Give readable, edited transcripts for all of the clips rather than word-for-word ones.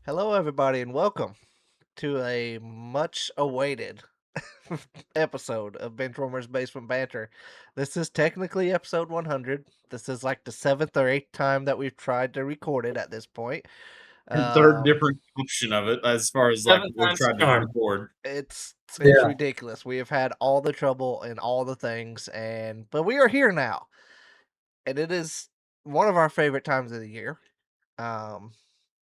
Hello, everybody, and welcome to a much awaited episode of Benchwarmers Basement Banter. This is technically episode 100. This is like the seventh or eighth time that we've tried to record it at this point. And third different option of it as far as like Seven we've times tried to charm. record. It's Yeah. ridiculous. We have had all the trouble and all the things, but we are here now, and it is one of our favorite times of the year.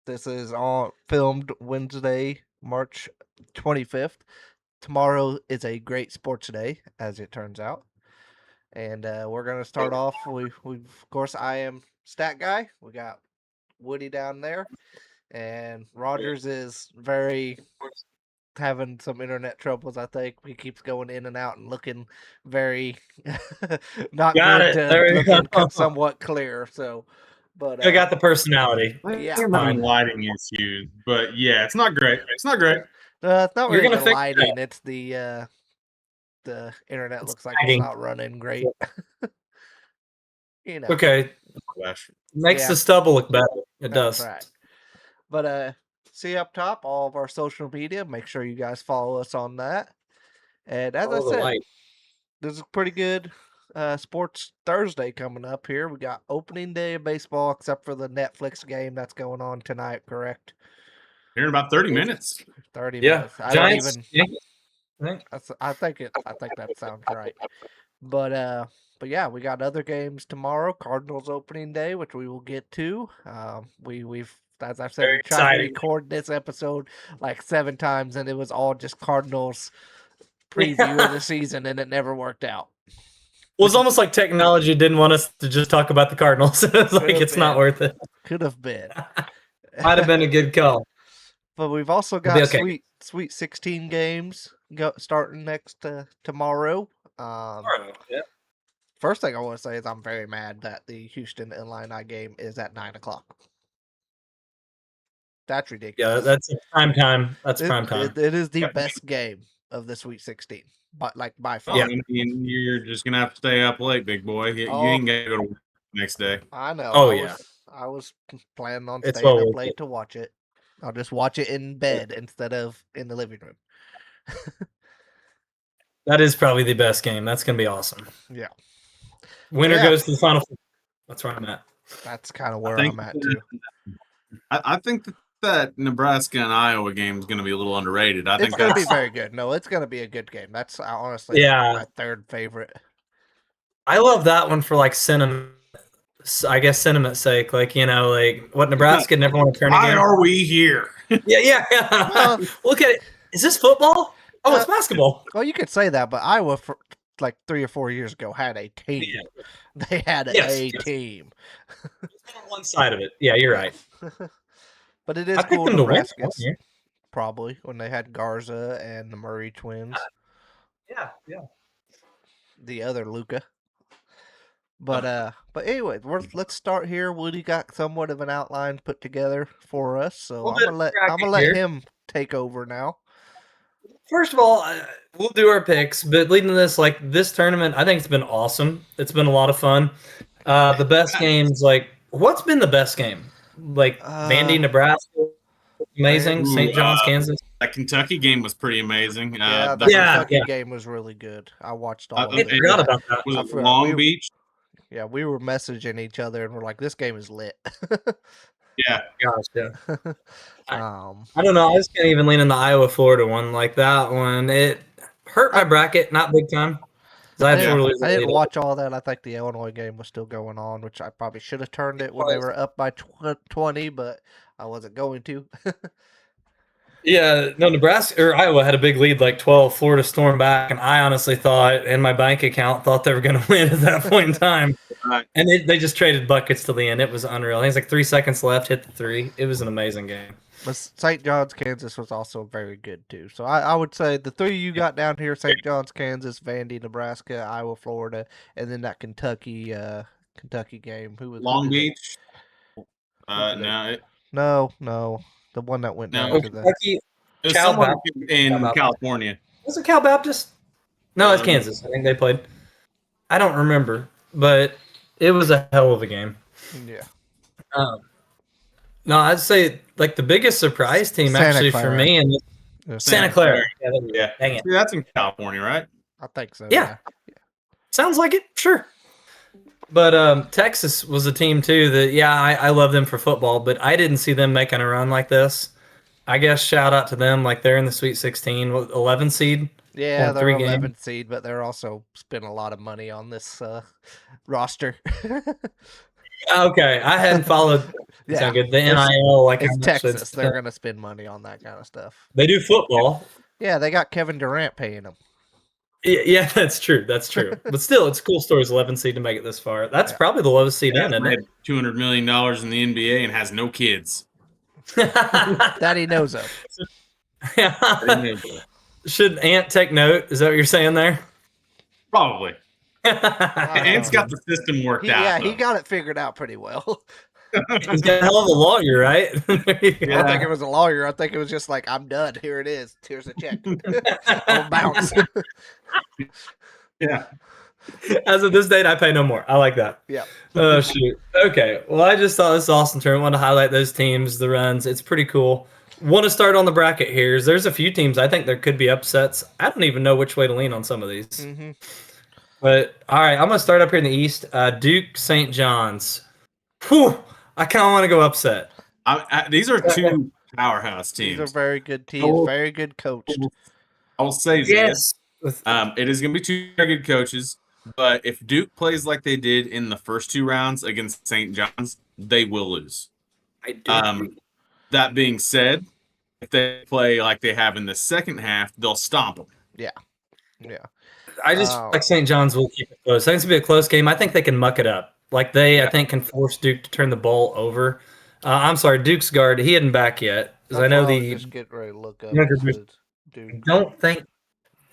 This is all filmed Wednesday, March 25th. Tomorrow is a great sports day, as it turns out. And we're going to start off. Of course, I am Stat Guy. We got Woody down there. And Rogers is having some internet troubles, I think. He keeps going in and out and looking very not Got good it. to There you looking go. somewhat clear. So, but I got the personality. Yeah. You're Some mine. lighting issues, but yeah, it's not great. It's not great. it's not You're really gonna the fix lighting. It's the internet It's looks like lagging. it's not running great. You know. Okay. Gosh. Makes Yeah. the stubble look better. It That's does. right. But see up top all of our social media. Make sure you guys follow us on that. And as Follow I the said, light. this is pretty good sports Thursday coming up here. We got opening day of baseball, except for the Netflix game that's going on tonight. Correct? Here in about 30 minutes. 30 Yeah. minutes. I Giants. don't even. I think. I think that sounds right. But yeah, we got other games tomorrow. Cardinals opening day, which we will get to. We've as I've said, Very we tried to exciting. record this episode like 7 times, and it was all just Cardinals preview of the season, and it never worked out. Well, it's almost like technology didn't want us to just talk about the Cardinals. It's like it's not worth it. Could have been. Might have been a good call. But we've also It'll be got okay. sweet 16 games starting next tomorrow. Yeah. First thing I want to say is I'm very mad that the Houston Illini game is at 9:00. That's ridiculous. Yeah, that's prime time. That's prime time. It is the best game of the Sweet 16, but like by far. Yeah. I mean, you're just gonna have to stay up late, big boy. You ain't gonna go to work the next day. I know. Oh, yeah. I was planning on It's staying well up worth late it. to watch it. I'll just watch it in bed instead of in the living room. That is probably the best game. That's gonna be awesome. Yeah. Winner Yeah. goes to the Final Four. That's where I'm at. That's kind of where I'm at too. I think that Nebraska and Iowa game is going to be a little underrated. I It's think going to be that's very good. No, it's going to be a good game. That's honestly Yeah. my third favorite. I love that one for like sentiment. I guess sentiment's sake, like like what Nebraska never won a why tournament. are we here? Yeah. Well, Look at it. Is this football? Oh, it's basketball. Well, you could say that, but Iowa, for like 3 or 4 years ago, had a team. Yeah. They had a team. It's on one side of it. Yeah, you're right. But it is I picked cool. them to win. Nebraska's probably when they had Garza and the Murray twins. Yeah. The other Luca. But anyway, let start here. Woody got somewhat of an outline put together for us, so I'm gonna let him take over now. First of all, we'll do our picks, but leading to this tournament, I think it's been awesome. It's been a lot of fun. The best games, what's been the best game? Vandy, Nebraska, amazing. St. John's, Kansas. That Kentucky game was pretty amazing. The Kentucky game was really good. I watched all of it. I forgot about that. Was it Long Beach? Yeah, we were messaging each other, and we're like, "This game is lit." Yeah. Gosh, yeah. I don't know. I just can't even lean in the Iowa-Florida one. Like that one, it hurt my bracket, not big time. I didn't watch all that. I think the Illinois game was still going on, which I probably should have turned it when they were up by 20, but I wasn't going to. Yeah, no, Nebraska or Iowa had a big lead, like 12. Florida stormed back, and I honestly thought, in my bank account, thought they were going to win at that point in time. Right. And they just traded buckets till the end. It was unreal. I think it was like 3 seconds left, hit the 3. It was an amazing game. But St. John's, Kansas was also very good too. So I would say the 3 you got down here: St. John's, Kansas, Vandy, Nebraska, Iowa, Florida, and then that Kentucky game. Who was Long Beach? No, the one that went down to the. Kentucky, It was someone in California. Was it Cal Baptist? No, it's Kansas. I think they played. I don't remember, but it was a hell of a game. Yeah. No, I'd say like the biggest surprise team Santa actually for Clara. me and It was Santa Santa Clara. Clara. Yeah, there you go. Yeah. Dang it. See, that's in California, right? I think so. Yeah. Yeah. Sounds like it. Sure. But Texas was a team too that I love them for football, but I didn't see them making a run like this. I guess shout out to them, like they're in the Sweet 16, 11 seed, Yeah, won they're 3 games. 11th seed, but they're also spending a lot of money on this roster. Okay, I hadn't followed. Yeah, Sound good. The it's NIL, like how it's much they Texas. They're spent. gonna spend money on that kind of stuff. They do football. Yeah, they got Kevin Durant paying them. Yeah, that's true. That's true. But still, it's a cool stories. 11 seed to make it this far. That's Yeah. probably the lowest seed Yeah, in, isn't made it? $200 million in the NBA and has no kids. That he knows of. Should Ant take note? Is that what you're saying there? Probably. I Ant's don't got the system worked He, out. yeah, he though. got it figured out pretty well. He's got a hell of a lawyer, right? I don't think Yeah. it was a lawyer. I think it was just like, I'm done. Here it is. Here's a check. I'll bounce. Yeah. As of this date, I pay no more. I like that. Yeah. Oh shoot. Okay. Well, I just thought this was awesome turn. Want to highlight those teams, the runs. It's pretty cool. Want to start on the bracket here. There's a few teams I think there could be upsets. I don't even know which way to lean on some of these. Mm-hmm. But all right, I'm gonna start up here in the East. Duke, St. John's. Whew, I kind of want to go upset. These are two powerhouse These teams. are very good teams. Oh. Very good coached. I will say this. Yes. It is going to be two very good coaches, but if Duke plays like they did in the first two rounds against St. John's, they will lose. I do. That being said, if they play like they have in the second half, they'll stomp them. Yeah. I just feel like St. John's will keep it close. I think it's gonna be a close game. I think they can muck it up. Like I think, can force Duke to turn the ball over. I'm sorry, Duke's guard. He isn't back yet. Because I know just get ready to look up. younger Dude. I don't think.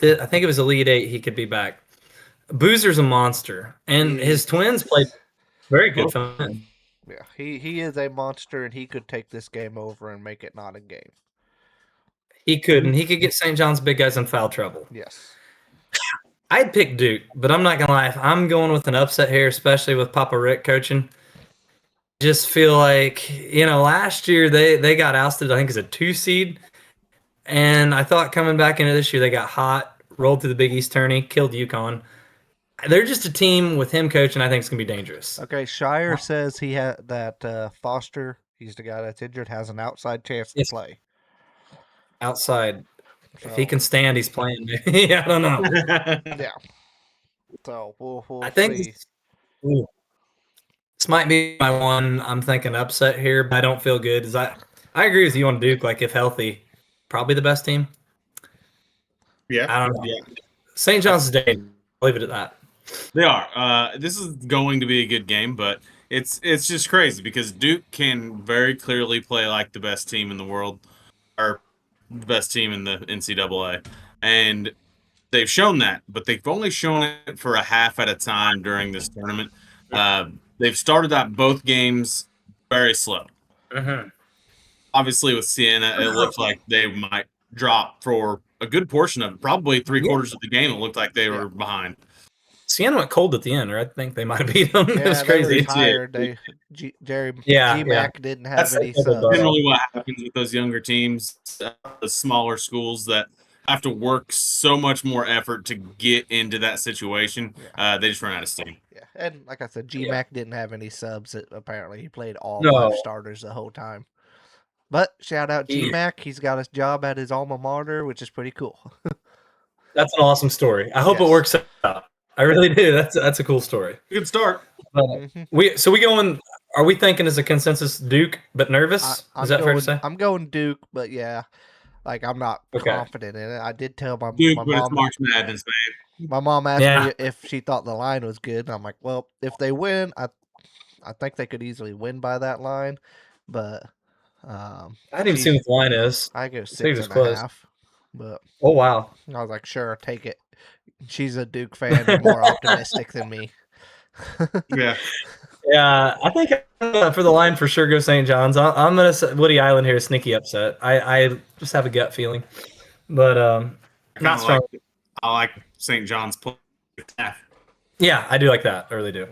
I think it was Elite Eight. He could be back. Boozer's a monster, and his twins played very good fun. Yeah, he is a monster, and he could take this game over and make it not a game. He could, and he could get St. John's big guys in foul trouble. Yes. I'd pick Duke, but I'm not gonna lie. I'm going with an upset here, especially with Papa Rick coaching. Just feel like last year they got ousted. I think as a 2 seed, and I thought coming back into this year they got hot, rolled through the Big East tourney, killed UConn. They're just a team with him coaching. I think it's gonna be dangerous. Okay, Shire says he had that Foster. He's the guy that's injured. Has an outside chance to play. Outside, So, if he can stand, he's playing. Maybe. I don't know. yeah. So we'll I think see. this might be my one. I'm thinking upset here, but I don't feel good. I agree with you on Duke. Like if healthy, probably the best team. Yeah. I don't know. Yeah. St. John's Day. I'll leave it at that. They are. This is going to be a good game, but it's just crazy because Duke can very clearly play like the best team in the world, or the best team in the NCAA, and they've shown that. But they've only shown it for a half at a time during this tournament. They've started out both games very slow. Mm-hmm. Obviously, with Siena, it looked like they might drop for a good portion of it. Probably three-quarters of the game, it looked like they were behind. Siena went cold at the end, or I think they might have beat them. Yeah, It was crazy. They retired. Jerry Yeah, GMAC didn't have That's any subs. generally what happens with those younger teams, the smaller schools that have to work so much more effort to get into that situation. They just run out of steam. Yeah, and like I said, GMAC didn't have any subs. Apparently, he played all No. 5 starters the whole time. But shout out GMAC. He's got his job at his alma mater, which is pretty cool. That's an awesome story. I hope it Yes. works out. I really do. That's a cool story. Good start. We going. Are we thinking as a consensus Duke, but nervous? Is that fair to say? I'm going Duke, but yeah, like I'm not confident in it. I did tell my Duke, my but it's mom. March Madness, man. My mom asked me if she thought the line was good, and I'm like, well, if they win, I think they could easily win by that line, but I didn't even see what the line is. I go I think it was 6.5. But oh wow, I was like, sure, take it. She's a Duke fan and more optimistic than me. Yeah. Yeah, I think for the line for sure go St. John's. I'm gonna say Woody Island here, sneaky upset. I just have a gut feeling, but not strong. I like St. John's play. Yeah, I do like that. I really do.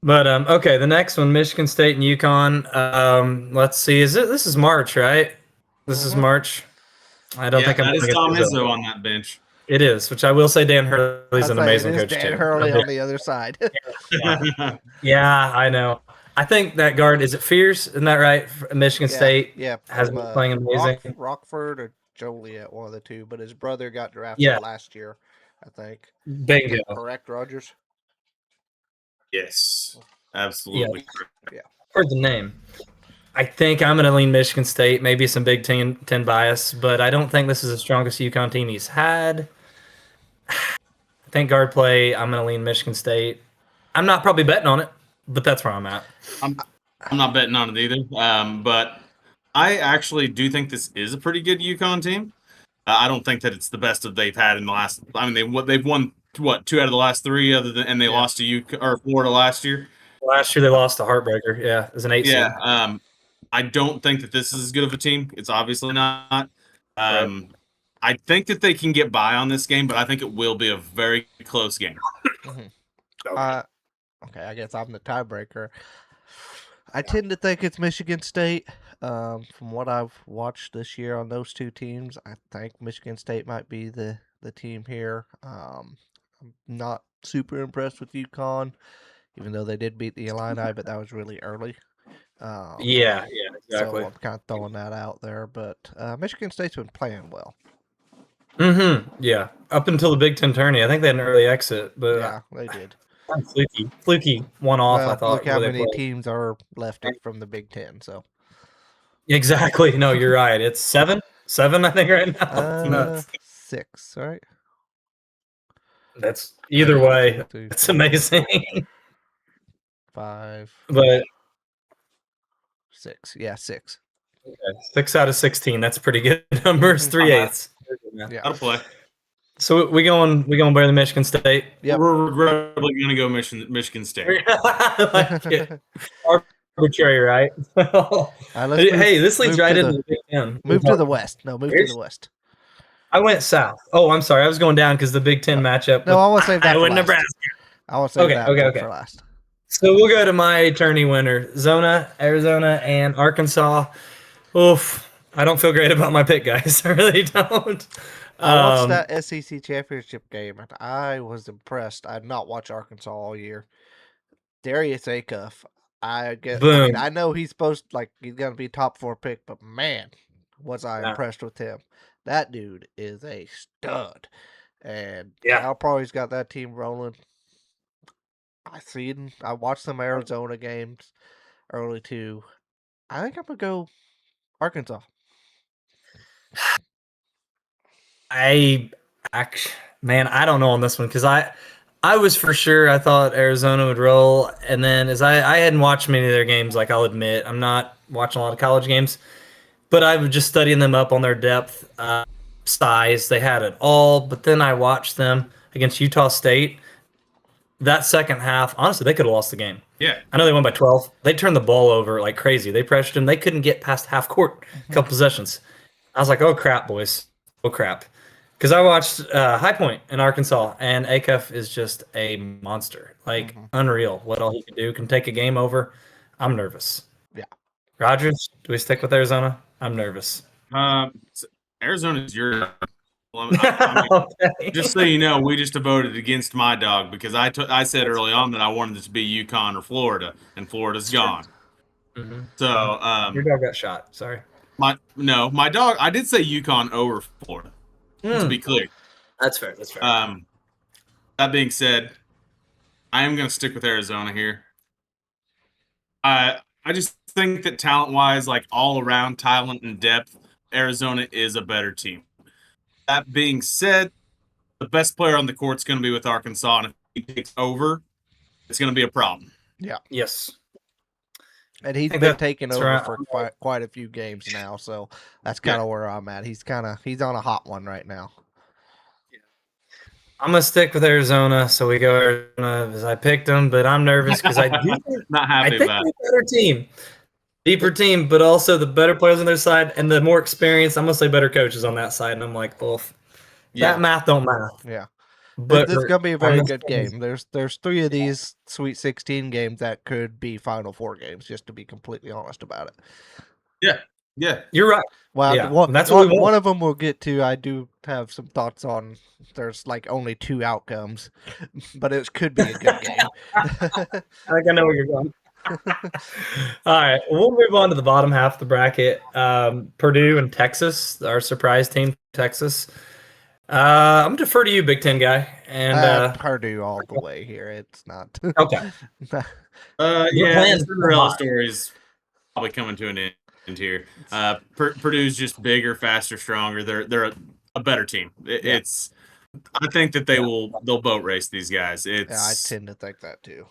But okay, the next one, Michigan State and UConn. Let's see. This is March, right? This is Mhm. March. I don't Yeah, think I'm that going is to get Tom these up. Izzo on that bench. It is, which I will say Dan Hurley's I'd an say it amazing is coach Dan too. Hurley on the other side. Yeah, I know. I think that guard is it Fierce, isn't that right? Michigan Yeah, State yeah, has from been playing amazing. Rockford or Joliet, one of the two. But his brother got drafted Yeah, last year, I think. Is that bingo. correct, Rogers? Yes, Yeah, absolutely. Yeah. heard the name. I think I'm going to lean Michigan State, maybe some Big Ten bias, but I don't think this is the strongest UConn team he's had. I think guard play, I'm going to lean Michigan State. I'm not probably betting on it, but that's where I'm at. I'm I'm not betting on it either. But I actually do think this is a pretty good UConn team. I don't think that it's the best that they've had in the last. I mean, they've won what, two out of the last three, other than, and they Yeah. lost to Florida last year. Last year they lost a heartbreaker. Yeah, as an 8 seed. Yeah. I don't think that this is as good of a team. It's obviously not. Right. Um, I think that they can get by on this game, but I think it will be a very close game. hmm Okay. Okay, I guess I'm the tiebreaker. I tend to think it's Michigan State. From what I've watched this year on those two teams, I think Michigan State might be the team here. I'm not super impressed with UConn, even though they did beat the Illini, but that was really early. Um, Yeah, so exactly. I'm kind of throwing that out there. But Michigan State's been playing well. Yeah. Up until the Big Ten tourney, I think they had an early exit, but Yeah, they did. fluky one off. I Well, look thought how where they many played. teams are left from the Big Ten. So Exactly. No, you're right. It's seven, I think, right now. It's nuts. 6, right? That's either way. 2, 3, It's 4, amazing. 5, But 6. Yeah, 6. 6 out of 16. That's pretty good numbers. Mhm. 3/8. Yeah. That'll play. So we going by the Michigan State. Yep. We're regrettably going to go Michigan State. I like it. Arbitrary, right? Let's Hey, this leads move right to into the the Big Ten. move to the West. No, move to the West. I went south. Oh, I'm sorry. I was going down because the Big Ten matchup. No, I want to save that for Iowa, last. Nebraska. I want to save Okay, that okay, one okay. for last. So we'll go to my tourney winner, Zona, Arizona, and Arkansas. Oof. I don't feel great about my pick, guys. I really don't. I watched that SEC championship game, and I was impressed. I had not watched Arkansas all year. Darius Acuff, I Boom. mean, I know he's he's gonna be top 4 pick, but man, was I Yeah. impressed with him. That dude is a stud, and Yeah. Cal Poly's got that team rolling. I watched some Arizona games early too. I think I'm gonna go Arkansas. I don't know on this one because I was for sure I thought Arizona would roll, and then as I hadn't watched many of their games, like I'll admit, I'm not watching a lot of college games, but I was just studying them up on their depth, size. They had it all, but then I watched them against Utah State. That second half, honestly, they could have lost the game. Yeah. I know they won by 12. They turned the ball over like crazy. They pressured them. They couldn't get past half court a couple possessions. I was like, oh crap, boys. Oh crap. Because I watched High Point in Arkansas, and Acuff is just a monster. Like, unreal. What all he can do. Can take a game over. I'm nervous. Yeah. Rogers, do we stick with Arizona? I'm nervous. Arizona's your. Well, I mean, Okay. just so you know, we just voted against my dog because I said early on that I wanted it to be UConn or Florida, and Florida's gone. Mhm. So Your dog got shot. Sorry. my dog. I did say UConn over Florida. To be clear. That's fair. That's fair. That being said, I am going to stick with Arizona here. I just think that talent-wise, like all around talent and depth, Arizona is a better team. That being said, the best player on the court is going to be with Arkansas, and if he takes over, it's going to be a problem. Yeah. Yes. And he's been taking over for quite a few games now, so that's kind of where I'm at. He's on a hot one right now. I'm gonna stick with Arizona, so we go Arizona as I picked them, but I'm nervous because I do not happy think about they're a better team, deeper team, but also the better players on their side and the more experienced. I'm gonna say better coaches on that side, and I'm like, that math don't math. Yeah. But This is gonna be a on very this good one, game. There's 3 of these Sweet 16 games that could be Final Four games, just to be completely honest about it. Yeah, yeah. you're right. Well, Yeah, that's what we want. one of them we'll get to. I do have some thoughts on. There's like only 2 outcomes, but it could be a good game. I think I know where you're going. All right, we'll move on to the bottom half of the bracket. Purdue and Texas, our surprise team, Texas. I'm gonna defer to you, Big Ten guy. And Purdue all the way here. It's not. okay, you're Yeah, playing the Cinderella story is probably coming to an end here. Purdue's just bigger, faster, stronger. They're a better team. Yeah. It's. I think that they'll boat race these guys. Yeah, I It's tend to think that too.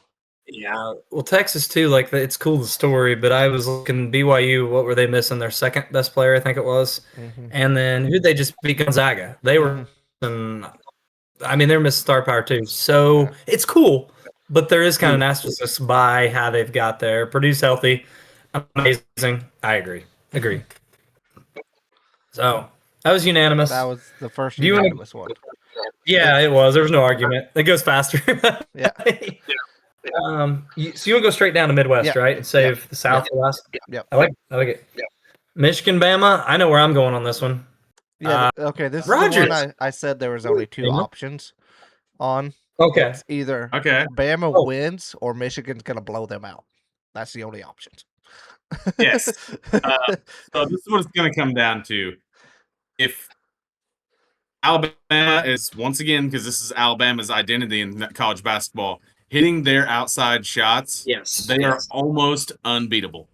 Yeah, well, Texas too. Like it's cool the story, but I was looking BYU. What were they missing? Their second best player, I think it was. Mhm. And then who'd they just beat? Gonzaga. They were. I mean, they're missing star power too. So Yeah. it's cool, but there is kind of an asterisk by how they've got there. Purdue's healthy, amazing. I agree. Agree. So that was unanimous. That was the first Do you wanna- unanimous one. Yeah, it was. There was no argument. It goes faster. Yeah. So you want to go straight down to Midwest, Yeah. right, and save the South for last? Yep. I like it. Yeah. Michigan, Bama. I know where I'm going on this one. Yeah. Okay. This is the Rogers. one I said there was only 2 Bama? options on. Okay. It's either okay. Bama Oh. wins or Michigan's gonna blow them out. That's the only options. Yes. So this is what it's going to come down to. If Alabama is once again, because this is Alabama's identity in college basketball, hitting their outside shots, Yes. they are almost unbeatable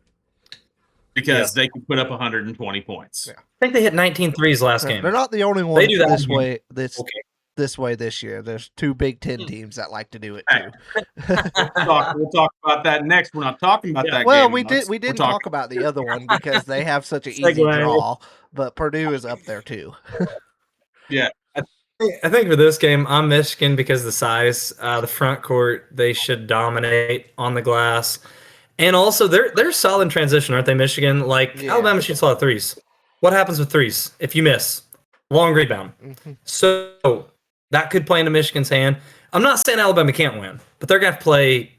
because they can put up 120 points. Yeah. I think they hit 19 threes last game. They're not the only ones do that this again. way. Okay. This way this year. There's 2 Big Ten teams that like to do it Hey. too. We'll talk about that next. We're not talking about that Well, game. we didn't talk about the other one because they have such an easy Segue. draw, but Purdue is up there too. Yeah. I think for this game, I'm Michigan because of the size. The front court, they should dominate on the glass. And also, they're solid in transition, aren't they, Michigan? Like, Yeah. Alabama shoots a lot of threes. What happens with threes if you miss? Long rebound. Mhm. So that could play into Michigan's hand. I'm not saying Alabama can't win, but they're going to have to play.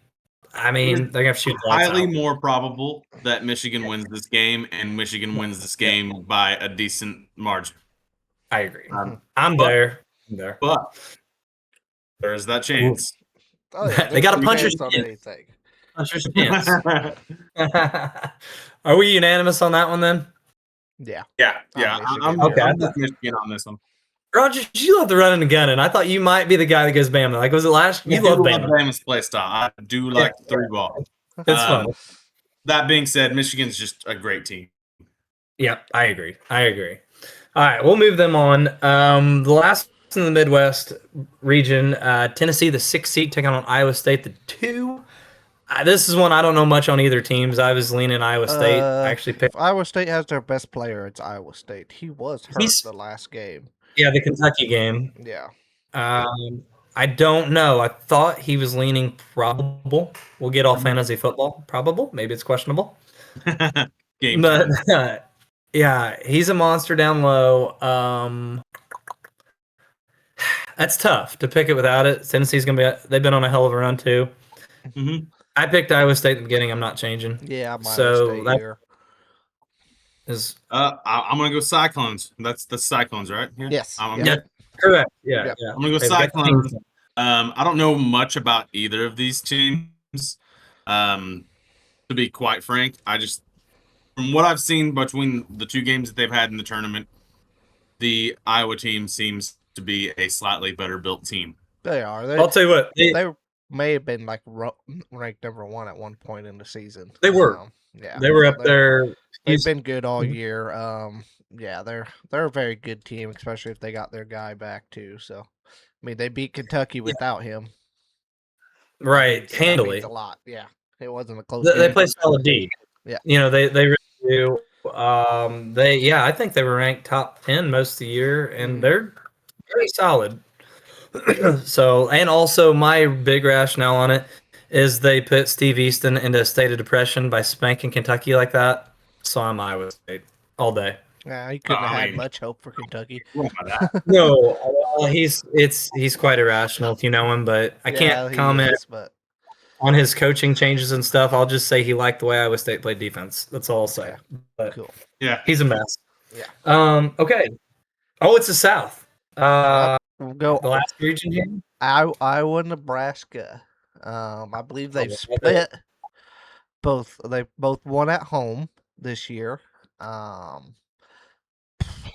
I mean, they're going to have to shoot the lights Highly out. more probable that Michigan wins this game, and Michigan wins this game by a decent margin. I agree. Um, I'm but- there. I'm there. But there is that chance. Oh, yeah, They gotta there's no punch chance your on chin. anything. Punch your chance. Are we unanimous on that one then? Yeah. Yeah, Michigan. Okay. I'm with Michigan on this one. Roger, you love the running and gunning. I thought you might be the guy that goes Bama. Like, was it last? You love Bama. Bama's play style. I do like the 3 ball. It's fun. That being said, Michigan's just a great team. Yeah, I agree. All right, we'll move them on. The last in the Midwest region, Tennessee, the 6th seed, taking on Iowa State, the 2. This is one I don't know much on either teams. I was leaning Iowa State. I actually picked. If Iowa State has their best player, it's Iowa State. He was hurt He's- the last game. Yeah, the Kentucky game. Yeah. I don't know. I thought he was leaning probable. We'll get all fantasy football. Probable. Maybe it's questionable. Game. But yeah, he's a monster down low. That's tough to pick it without it. Tennessee's gonna be. They've been on a hell of a run too. Mhm. I picked Iowa State in the beginning. I'm not changing. Yeah, I'm Iowa So State that- here. Is I'm gonna go Cyclones. That's the Cyclones, right? Yeah. Yes. I'm, Yeah. correct. Yeah, Yeah. yeah. I'm gonna go They've got Cyclones. teams. I don't know much about either of these teams. To be quite frank, I just from what I've seen between the 2 games that they've had in the tournament, the Iowa team seems to be a slightly better built team. They are. I'll tell you what. They may have been like ranked number 1 at one point in the season. They were. Yeah. They were up They're- there. They've been good all Mhm. year. Yeah, they're a very good team, especially if they got their guy back too. So, I mean, they beat Kentucky without him. Right, So that handily. means a lot. Yeah, it wasn't a close They game. play solid D. Yeah. You know, they really do. I think they were ranked top 10 most of the year, and they're very solid. So, and also my big rationale on it is they put Steve Easton into a state of depression by spanking Kentucky like that. So I'm Iowa State all day. Yeah, he Well, couldn't have I had mean, much hope for Kentucky. what about that? No, he's quite irrational if you know him, but I Yeah, can't he comment is, but on his coaching changes and stuff. I'll just say he liked the way Iowa State played defense. That's all I'll say. okay, But cool. Yeah. he's a mess. Yeah. Okay. Oh, it's the South. Yep. We'll go The last region game. Iowa, Nebraska. I believe they've Oh, split both. They both won at home this year. Um,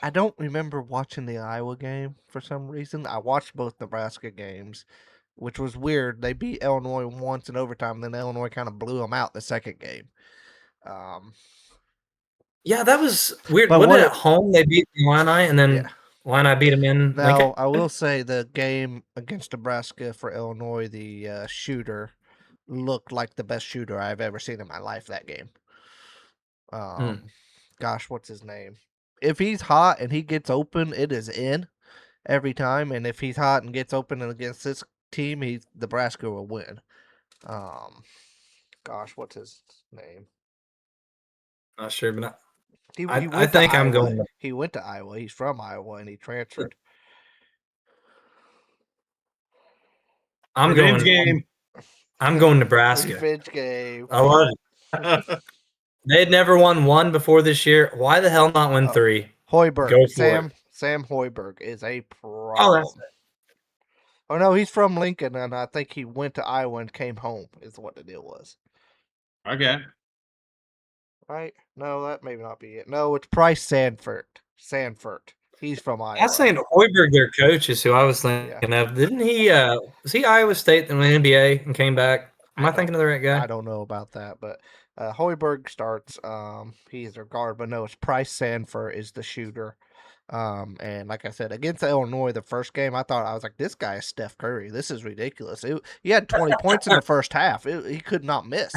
I don't remember watching the Iowa game for some reason. I watched both Nebraska games, which was weird. They beat Illinois once in overtime, then Illinois kind of blew them out the second game. Um, Yeah, that was weird. but Wasn't what it it, at home they beat Illini and yeah. then Illini beat them in Lincoln? Now, I will say the game against Nebraska for Illinois, the shooter looked like the best shooter I've ever seen in my life that game. Hmm. Gosh, what's his name? If he's hot and he gets open, it is in every time. And if he's hot and gets open and against this team, Nebraska will win. Um, gosh, what's his name? Not sure, but He I went to think I'm Iowa. going. He went to Iowa. He's from Iowa and he transferred. I'm Revenge going. game. I'm going Nebraska. Revenge game. I love it. They had never won one before this year. Why the hell not win Oh, three? Hoiberg. Go for it. Sam Hoiberg is a Oh, that's problem. Oh no, he's from Lincoln, and I think he went to Iowa and came home. Is what the deal was. Okay. Right? No, that may not be it. No, it's Price Sanford. Sanford. He's from I Iowa. was saying Hoiberg, their coach, is who I was thinking of. Didn't he? Was he Iowa State in the NBA and came back? Am I thinking of the right guy? I don't know about that, but Hoiberg starts. He's their guard, but no, it's Price Sanford is the shooter. And like I said, against Illinois, the first game, I was like, this guy is Steph Curry. This is ridiculous. He had 20 points in the first half. He could not miss.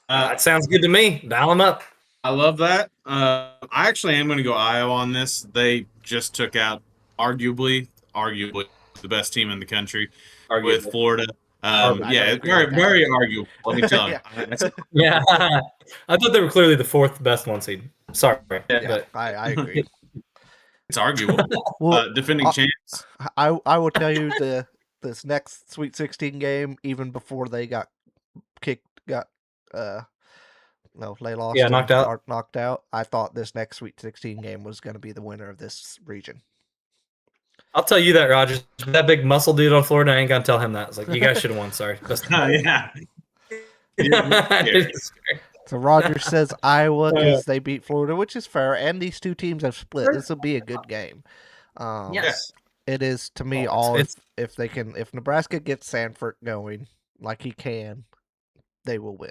That sounds good to me. Dial him up. I love that. I actually am going to go Iowa on this. They just took out arguably the best team in the country with Florida. Yeah, it's very arguable. Let me tell you. Yeah, I thought they were clearly the fourth best one seed. Sorry, Yeah, but I agree. It's arguable. Well, defending champs. I will tell you this next Sweet 16 game, even before they got they lost. Yeah, knocked out. Knocked out. I thought this next Sweet 16 game was going to be the winner of this region. I'll tell you that, Rogers. That big muscle dude on Florida, I ain't gonna tell him that. It's like you guys should have won. Sorry. Yeah. So Rogers says Iowa because they beat Florida, which is fair. And these two teams have split. This will be a good game. Yes. It is to me if Nebraska gets Sanford going like he can, they will win.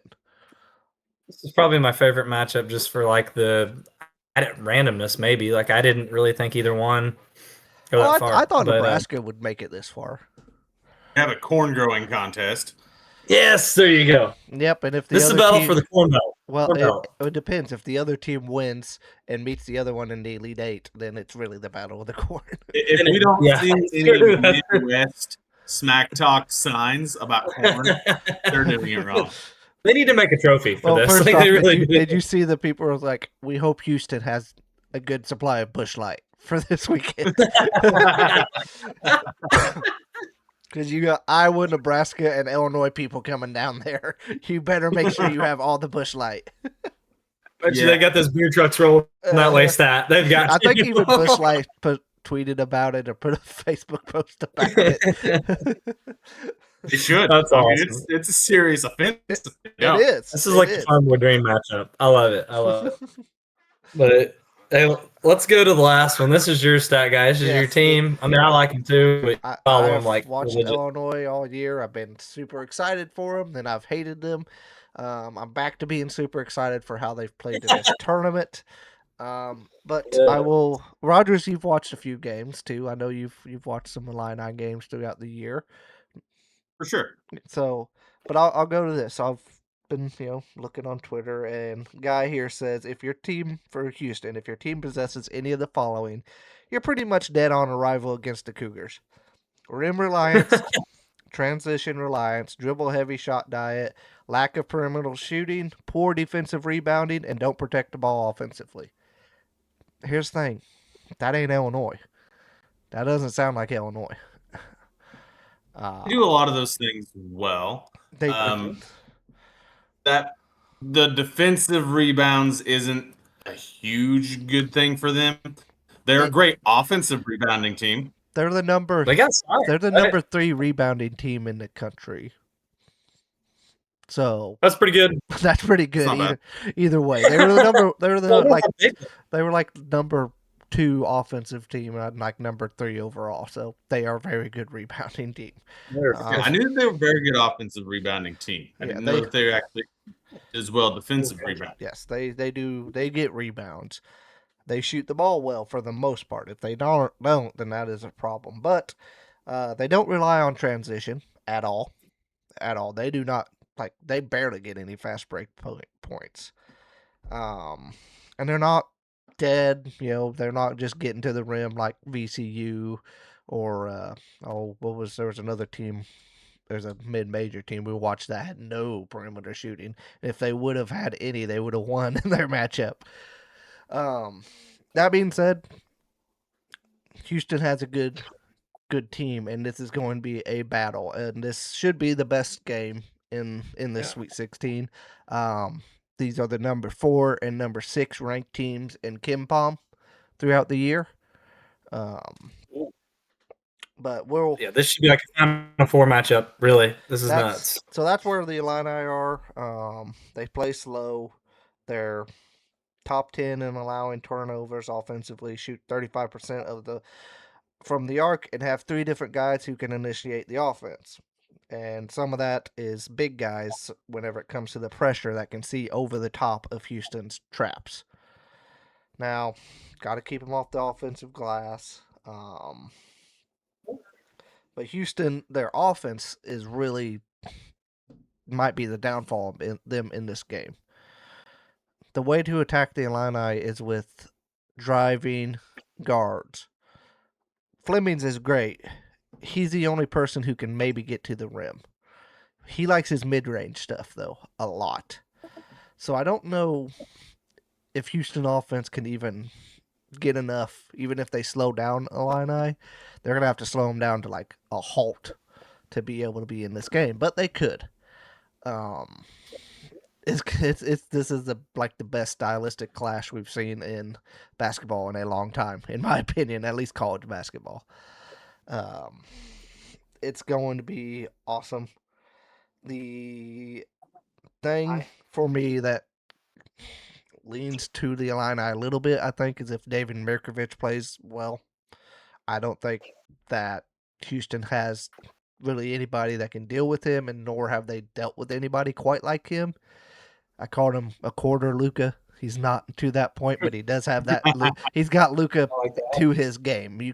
This is probably my favorite matchup just for like the randomness, maybe. Like I didn't really think either one go that far. I thought Nebraska would make it this far. Have a corn growing contest. Yes, there you go. Yep, and if this is a battle for the corn belt. Well, it depends. If the other team wins and meets the other one in the Elite Eight, then it's really the battle of the corn. If we don't see any Midwest smack talk signs about corn, they're doing it wrong. They need to make a trophy for this. First like, off, really did you see the people were like, we hope Houston has a good supply of Busch Light for this weekend? Because you got Iowa, Nebraska, and Illinois people coming down there. You better make sure you have all the Busch Light. Bet you they got those beer trucks rolling that way stat. They've got I think even Busch Light tweeted about it or put a Facebook post about it. They should. That's awesome. It's a serious offense. It is. This is like the Farmwood Dream matchup. I love it. But hey, let's go to the last one. This is your stat, guys. This is your team. I mean, I like them too. But I've watched Illinois all year. I've been super excited for them. Then I've hated them. I'm back to being super excited for how they've played in this tournament. But I will. Rogers, you've watched a few games too. I know you've watched some Illini games throughout the year. For sure. So, but I'll go to this. I've been looking on Twitter, and guy here says if your team possesses any of the following, you're pretty much dead on arrival against the Cougars: rim reliance, transition reliance, dribble heavy shot diet, lack of perimeter shooting, poor defensive rebounding, and don't protect the ball offensively. here's the thing. That ain't Illinois. That doesn't sound like Illinois. They do a lot of those things well. They That the defensive rebounds isn't a huge good thing for them. They're a they great offensive rebounding team. they're the number They got size, they're the right? number 3 rebounding team in the country. So That's pretty good. that's pretty It's good not bad. either way. They were the number they were the Well, like big. they were like number 2 offensive team and like number 3 overall. So they are a very good rebounding team. They're- Yeah, I knew that they were a very good offensive rebounding team. I Yeah, didn't know that they were actually as well defensive rebound. Yes, they get rebounds. They shoot the ball well for the most part. If they don't, then that is a problem. But they don't rely on transition at all. At all. They do not they barely get any fast break points. And they're not dead. They're not just getting to the rim like VCU or there was another team. There's a mid-major team we watched that had no perimeter shooting. If they would have had any, they would have won in their matchup. That being said, Houston has a good team, and this is going to be a battle, and this should be the best game in this Sweet 16. These are the number 4 and number 6 ranked teams in KenPom throughout the year. But this should be like a Final Four matchup. Really, this is nuts. So that's where the Illini are. They play slow. They're top 10 in allowing turnovers offensively. Shoot 35% from the arc, and have 3 different guys who can initiate the offense. And some of that is big guys whenever it comes to the pressure that can see over the top of Houston's traps. Now, got to keep them off the offensive glass. But Houston, their offense is really might be the downfall of them in this game. The way to attack the Illini is with driving guards. Flemings is great. He's the only person who can maybe get to the rim. He likes his mid-range stuff, though, a lot. So I don't know if Houston offense can even get enough, even if they slow down Illini. They're going to have to slow them down to like a halt to be able to be in this game, but they could. This is the best stylistic clash we've seen in basketball in a long time, in my opinion, at least college basketball. It's going to be awesome. The thing for me that leans to the Illini a little bit, I think, is if David Mirkovic plays well. I don't think that Houston has really anybody that can deal with him, and nor have they dealt with anybody quite like him. I called him a quarter Luka. He's not to that point, but he does have that. He's got Luka to his game.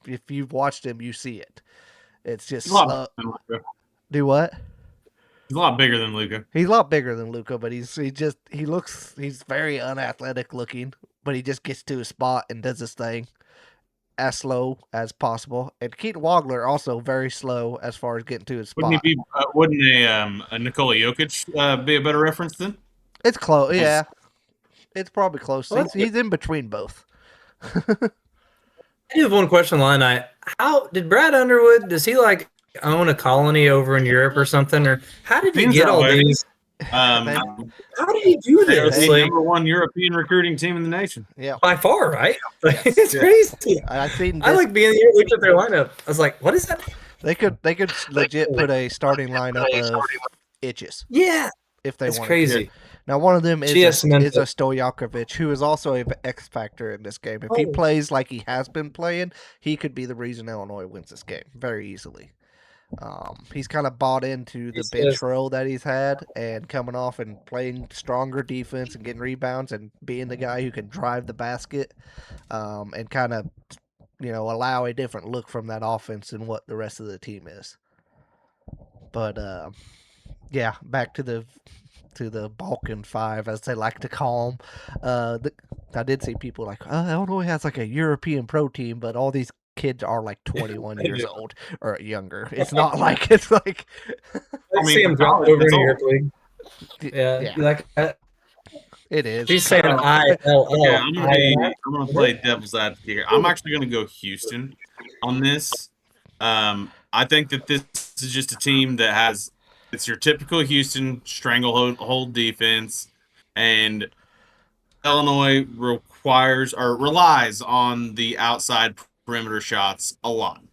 If you've watched him, you see it. It's just slow. Do what? He's a lot bigger than Luka. He's a lot bigger than Luka, but he's very unathletic looking, but he just gets to his spot and does his thing as slow as possible. And Keaton Wagler also very slow as far as getting to his spot. Wouldn't a Nikola Jokic be a better reference then? It's close, yeah. It's probably close. He's in between both. I do have one question, Illini. How did Brad Underwood? Does he own a colony over in Europe or something? Or how did he get all these? How did he do this? They're the number 1 European recruiting team in the nation. Yeah, by far, right? It's crazy. I like being here, looked at their lineup. I was like, "What is that?" They could legit put a starting lineup of itches. Yeah, if they want. Crazy. Now, one of them is a Stojakovic, who is also an X factor in this game. If he plays like he has been playing, he could be the reason Illinois wins this game very easily. He's kind of bought into the bench role that he's had, and coming off and playing stronger defense and getting rebounds and being the guy who can drive the basket, and kind of allow a different look from that offense than what the rest of the team is. But yeah, back to the Balkan Five, as they like to call them. I did see people like, Illinois has like a European pro team, but all these kids are like 21 years old or younger. It's not like it's like. I see him drop over in the Europe League. Yeah. It is. She's saying Yeah, ILL. I'm gonna play devil's advocate here. I'm actually gonna go Houston on this. I think that this is just a team that has it's your typical Houston stranglehold defense, and Illinois requires or relies on the outside perimeter shots a lot.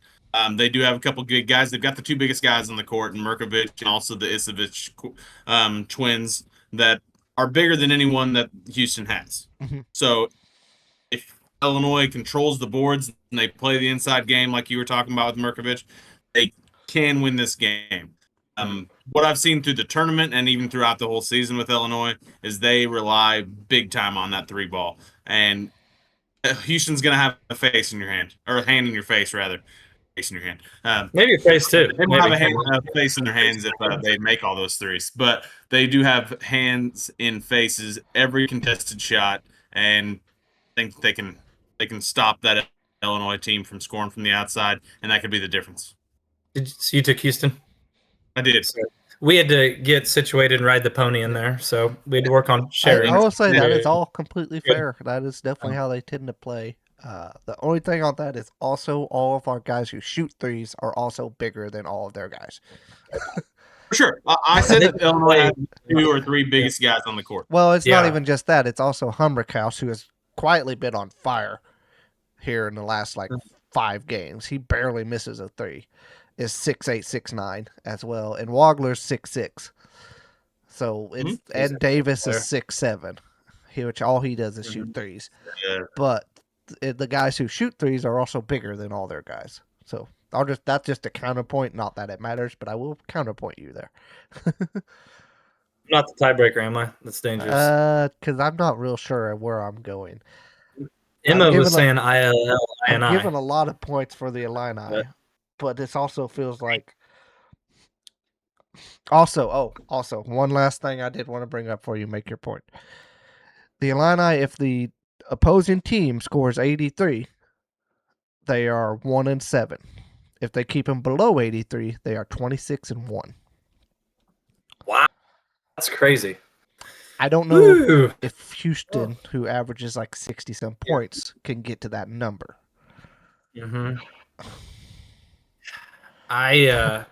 They do have a couple good guys. They've got the two biggest guys on the court, and Merkovich and also the Isevich twins that are bigger than anyone that Houston has. Mhm. So if Illinois controls the boards and they play the inside game like you were talking about with Merkovich, they can win this game. What I've seen through the tournament and even throughout the whole season with Illinois is they rely big time on that three ball. And Houston's going to have a face in your hand, or a hand in your face, rather. Face in your hand. Maybe your face too. They Maybe. won't have a face in their hands if they make all those threes, but they do have hands in faces every contested shot, and I think they can stop that Illinois team from scoring from the outside, and that could be the difference. So you took Houston? I did. So we had to get situated and ride the pony in there, so we had to work on sharing. I will say that is Yeah. all completely fair. That is definitely how they tend to play. The only thing on that is also all of our guys who shoot threes are also bigger than all of their guys. For sure. I said that Illinois had 2 or 3 biggest guys on the court. Well, it's not Yeah. even just that. It's also Humberkaus, who has quietly been on fire here in the last 5 games. He barely misses a three. Is 6'8", 6'9" as well, and Wagler's 6'6". So it's and Davis is 6'7", which all he does is shoot threes. Yeah. But the guys who shoot threes are also bigger than all their guys. So that's just a counterpoint. Not that it matters, but I will counterpoint you there. Not the tiebreaker, am I? That's dangerous. Because I'm not real sure where I'm going. Emma was saying ILL, I'm INI. giving a lot of points for the Illini, but this also feels like. Also, one last thing I did want to bring up for you, make your point. The Illini, if the opposing team scores 83, they are 1-7. If they keep them below 83, they are 26-1. Wow, that's crazy. I don't know if Houston, who averages like 60-some points, can get to that number. Mm-hmm. I'm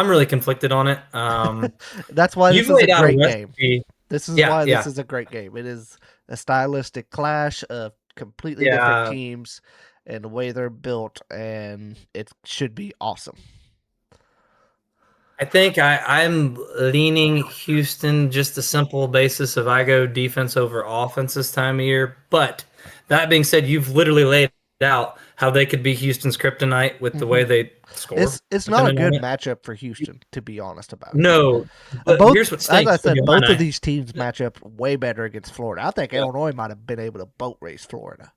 really conflicted on it. That's why this is a great game. This is why yeah. this is a great game. It is a stylistic clash of completely different teams and the way they're built, and it should be awesome. I think I'm leaning Houston just a simple basis of I go defense over offense this time of year. But that being said, you've literally laid out how they could be Houston's kryptonite with the way they score. It's not a good matchup for Houston, to be honest about it. No, but here's what stinks. As I said, both of these teams match up way better against Florida. I think Illinois might have been able to boat race Florida.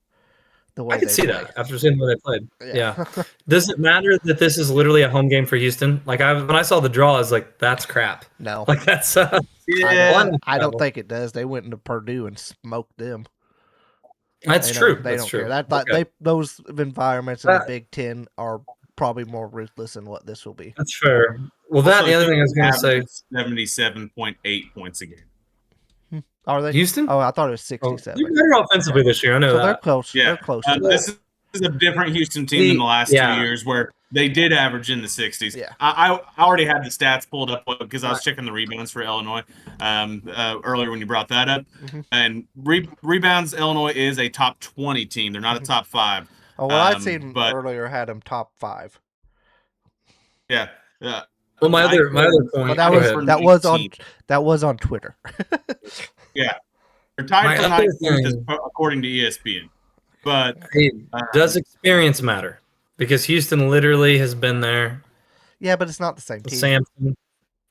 The way I could see that after seeing the way they played. Yeah. Does it matter that this is literally a home game for Houston? Like when I saw the draw, I was like, "That's crap." No, like that's. I don't think it does. They went into Purdue and smoked them. That's true. They don't care. Those environments in the Big Ten are probably more ruthless than what this will be. That's fair. Well, the other thing I was going to say, 77.8 points a game. Are they Houston? Oh, I thought it was 67. They're better offensively this year. I know that. They're close. Yeah. They're close. This is a different Houston team than the last 2 years, where they did average in the 60s. Yeah. I already had the stats pulled up because I was checking the rebounds for Illinois earlier when you brought that up. Mm-hmm. And rebounds, Illinois is a top 20 team. They're not a top 5. Oh, well, I'd seen earlier had them top 5. Yeah. Well, my other point. But that was on Twitter. Yeah. They're tied for 19th according to ESPN. But does experience matter? Because Houston literally has been there. Yeah, but it's not the same team. Sampson.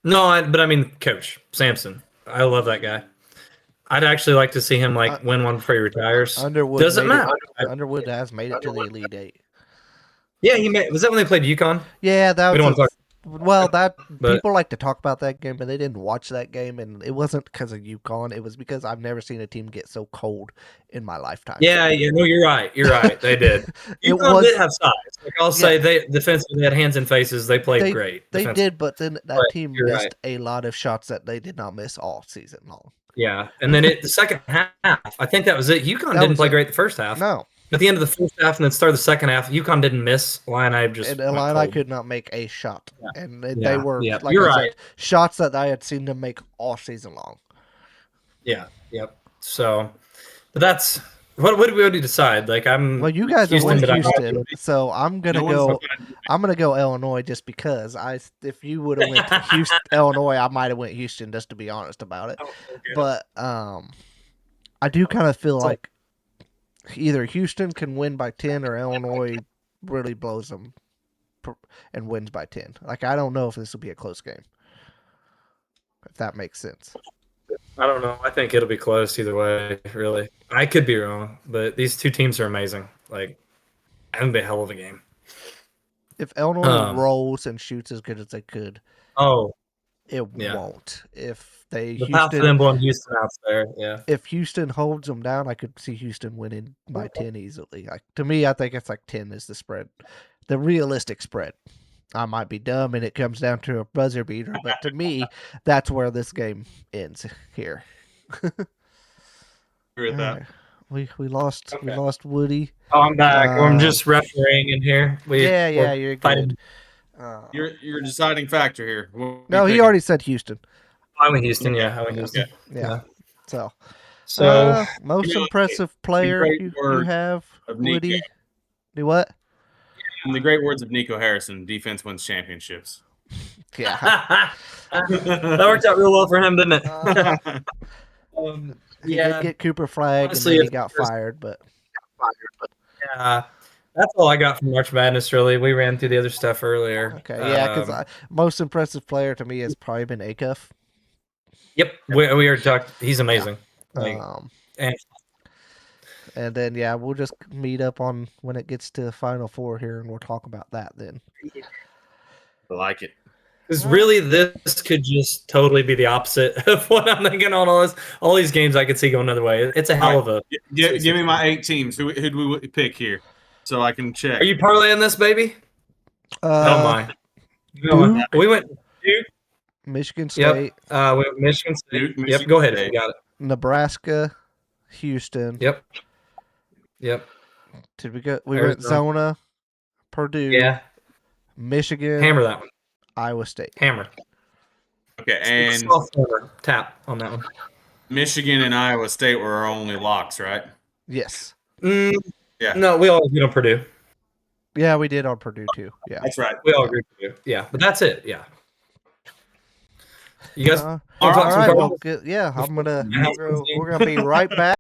No, but I mean Coach Sampson. I love that guy. I'd actually like to see him win one before he retires. Underwood doesn't matter. Underwood has made it to the Elite Eight. Yeah, was that when they played UConn? Yeah, that was. But people like to talk about that game, but they didn't watch that game, and it wasn't because of UConn. It was because I've never seen a team get so cold in my lifetime. Yeah, no, you're right. They did. UConn did have size. Like I'll say, they defensively had hands and faces. They played great. They did, but then that team missed a lot of shots that they did not miss all season long. Yeah, and then the second half, I think that was it. UConn That didn't was play it. great the first half. No, At the end of the first half and then start of the second half, UConn didn't miss. Illini just and went Illini cold. could not make a shot, Yeah. and they Yeah, were yeah, like you're I right. said, shots that I had seen them make all season long. Yeah, yep. So, but that's what do we decide? Like Well, you guys have Houston, went but Houston, so I'm gonna No one's go. decided. I'm gonna go Illinois just because if you would have went Houston, Illinois, I might have went Houston just to be honest about it. But I do kind of feel like either Houston can win by 10 or Illinois really blows them and wins by 10. Like I don't know if this will be a close game. If that makes sense. I don't know. I think it'll be close either way. Really, I could be wrong, but these two teams are amazing. Like, it'll be a hell of a game. If Illinois rolls and shoots as good as they could, it won't. If they the path to them blowing Houston out there, yeah. If Houston holds them down, I could see Houston winning by 10 easily. Like to me, I think it's like 10 is the spread, the realistic spread. I might be dumb and it comes down to a buzzer beater, but to me, that's where this game ends here. Agree with that. Right. We lost Woody. Oh, I'm back. I'm just refereeing in here. You're fighting. good. You're a deciding factor here. No, he already said Houston. I went Houston. Yeah, I went Houston. Yeah. So most impressive player you have, Woody. Do what? In the great words of Nico Harrison, defense wins championships. Yeah. That worked out real well for him, didn't it? He did get Cooper Flag, honestly, and then he got fired, but yeah, that's all I got from March Madness. Really, we ran through the other stuff earlier. Okay, yeah, because most impressive player to me has probably been Acuff. Yep, we are talking. He's amazing. Yeah. And then we'll just meet up on when it gets to Final Four here, and we'll talk about that then. I like it. Because really, this could just totally be the opposite of what I'm thinking on all these games. I could see going another way. It's a hell of a. Give me my 8 teams. Who do we pick here, so I can check? Are you parlaying this, baby? Oh my! We went Duke, Michigan State. Yep. We went Michigan State. Duke, Michigan Yep. Go ahead. State. You got it. Nebraska, Houston. Yep. Did we go? We went Zona, Purdue. Yeah. Michigan. Hammer that one. Iowa State. Hammer. Okay, and tap on that one. Michigan and Iowa State were our only locks, right? Yes. Yeah. No, we all agreed on Purdue. Yeah, we did on Purdue too. Yeah. That's right. We all agreed on Purdue. Yeah, but that's it. Yeah. You guys. All right. Well, I'm gonna. We're gonna be right back.